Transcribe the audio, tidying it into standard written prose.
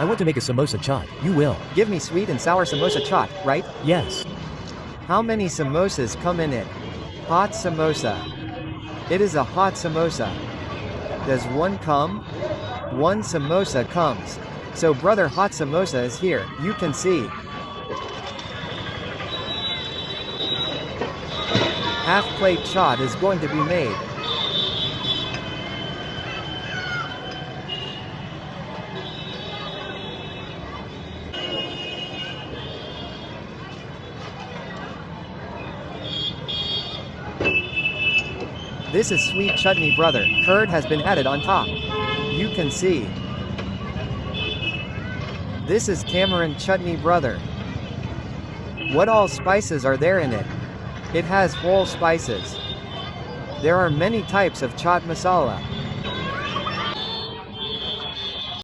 I want to make a samosa chaat. You will. Give me sweet and sour samosa chaat, right? Yes. How many samosas come in it? Hot samosa. It is a hot samosa. Does one come? One samosa comes. So brother, hot samosa is here, you can see. Half plate chaat is going to be made. This is sweet chutney brother, curd has been added on top. You can see. This is tamarind chutney brother. What all spices are there in it? It has whole spices. There are many types of chaat masala.